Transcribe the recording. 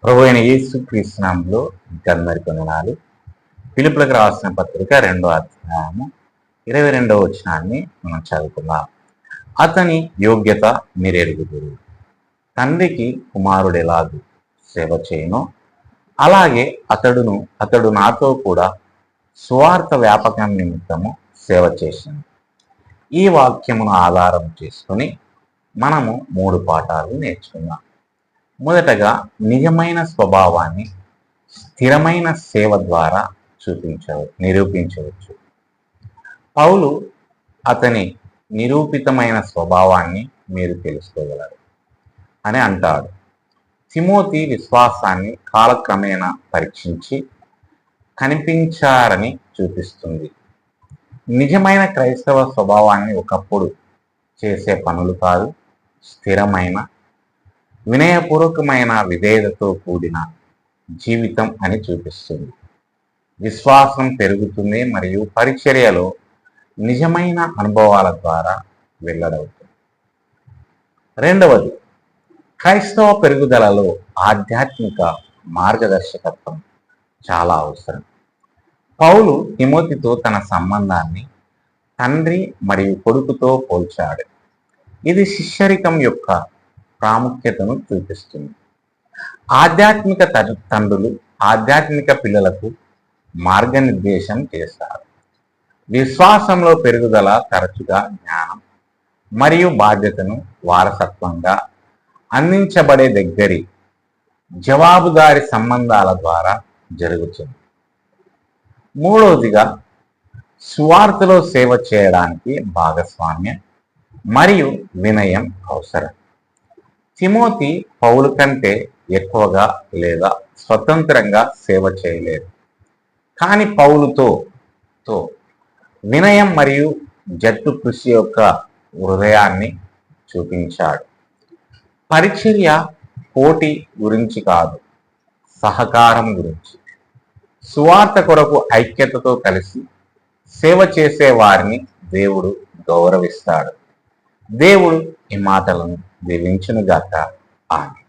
ప్రభు అయిన యేసు క్రీస్తు నామములో అందరికీ వందనాలు. ఫిలిప్పీయులకు రాసిన పత్రిక 2వ అధ్యాయము 22వ వచనాన్ని మనం చదువుకుందాం. అతని యోగ్యత మీరెరుగుదురు. తండ్రికి కుమారుడు ఎలాగూ సేవ చేయనో అలాగే అతడు నాతో కూడా సువార్త వ్యాపకం నిమిత్తము సేవ చేసింది. ఈ వాక్యమును ఆధారం చేసుకుని మనము 3 పాఠాలు నేర్చుకుందాం. మొదటగా నిజమైన స్వభావాన్ని స్థిరమైన సేవ ద్వారా నిరూపించవచ్చు. పౌలు అతని నిరూపితమైన స్వభావాన్ని మీరు తెలుసుకోగలరు అని అంటాడు. తిమోతి విశ్వాసాన్ని కాలక్రమేణా పరీక్షించి కనిపించారని చూపిస్తుంది. నిజమైన క్రైస్తవ స్వభావాన్ని ఒకప్పుడు చేసే పనులు కాదు, స్థిరమైన వినయపూర్వకమైన విధేయతతో కూడిన జీవితం అని చూపిస్తుంది. విశ్వాసం పెరుగుతుంది మరియు పరిచర్యలో నిజమైన అనుభవాల ద్వారా వెల్లడవుతుంది. రెండవది, క్రైస్తవ పెరుగుదలలో ఆధ్యాత్మిక మార్గదర్శకత్వం చాలా అవసరం. పౌలు తిమోతితో తన సంబంధాన్ని తండ్రి మరియు కొడుకుతో పోల్చాడు. ఇది శిష్యరికం యొక్క ప్రాముఖ్యతను చూపిస్తుంది. ఆధ్యాత్మిక తండ్రులు ఆధ్యాత్మిక పిల్లలకు మార్గనిర్దేశం చేస్తారు. విశ్వాసంలో పెరుగుదల తరచుగా జ్ఞానం మరియు బాధ్యతను వారసత్వంగా అందించబడే దగ్గరి జవాబుదారి సంబంధాల ద్వారా జరుగుతుంది. మూడవదిగా, సువార్తలో సేవ చేయడానికి భాగస్వామ్యం మరియు వినయం అవసరం. తిమోతి పౌలు కంటే ఎక్కువగా లేదా స్వతంత్రంగా సేవ చేయలేదు, కానీ పౌలుతో వినయం మరియు జట్టు కృషి యొక్క హృదయాన్ని చూపించాడు. పరిచర్య పోటీ గురించి కాదు, సహకారం గురించి. సువార్త కొరకు ఐక్యతతో కలిసి సేవ చేసే వారిని దేవుడు గౌరవిస్తాడు. దేవుడు ఈ మాటలను దీవించునుగాక. ఆమేన్.